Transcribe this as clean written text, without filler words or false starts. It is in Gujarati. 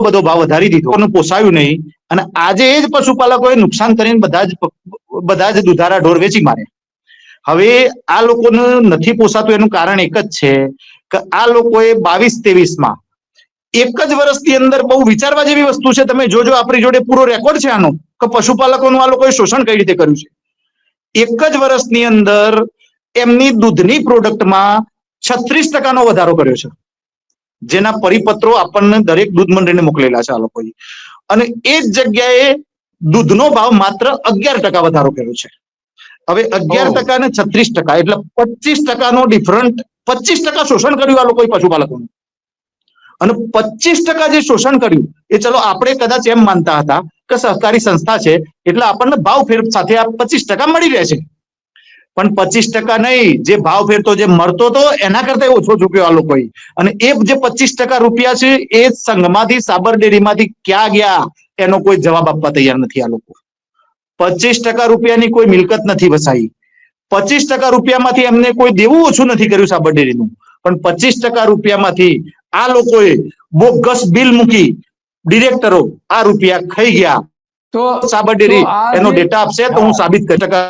બધો ભાવ વધારી દીધો, પોસાયું નહીં, અને આજે એ જ પશુપાલકોએ નુકસાન કરીને બધા જ દુધાળા ઢોર વેચી માર્યા. હવે આ લોકોને નથી પોસાતું એનું કારણ એક જ છે કે આ લોકોએ 22-23માં એક જ વર્ષની અંદર બહુ વિચારવા જેવી વસ્તુ છે. તમે જોજો, આપણી જોડે પૂરો રેકોર્ડ છે આનો, કે પશુપાલકોનું આ લોકોએ શોષણ કઈ રીતે કર્યું છે. એક જ વર્ષની અંદર એમની દૂધની પ્રોડક્ટમાં 36% વધારો કર્યો છે, જેના પરિપત્રો આપણને દરેક દૂધ મંડળીને મોકલેલા છે આ લોકોએ. અને એ જ જગ્યાએ દૂધનો ભાવ માત્ર 11% વધારો કર્યો છે. હવે 11% ને 36%, એટલે 25%નો ડિફરન્ટ, 25% શોષણ કર્યું આ લોકોએ પશુપાલકોનું. અને 25% જે શોષણ કર્યું એ ચલો આપણે કદાચ એમ માનતા હતા કે સહકારી સંસ્થા છે એટલે આપણને ભાવ ફેર સાથે આ 25% મળી રહે છે, પણ 25% નહીં, જે ભાવ ફેર તો જે મળતો હતો એના કરતા ઓછો ચૂક્યો આ લોકોએ. અને એ જે 25% રૂપિયા છે એ સંઘમાંથી, સાબર ડેરીમાંથી ક્યાં ગયા એનો કોઈ જવાબ આપવા તૈયાર નથી આ લોકો. 25% રૂપિયાની કોઈ મિલકત નથી વસાઈ, 25% રૂપિયામાંથી એમને કોઈ દેવું ઓછું નથી કર્યું સાબર ડેરીનું, પણ 25% રૂપિયામાંથી આ લોકોએ બોગસ બિલ મૂકી ડિરેક્ટરો આ રૂપિયા ખાઈ ગયા. તો સાબર ડેરી એનો ડેટા આપશે તો હું સાબિત કરી શકું.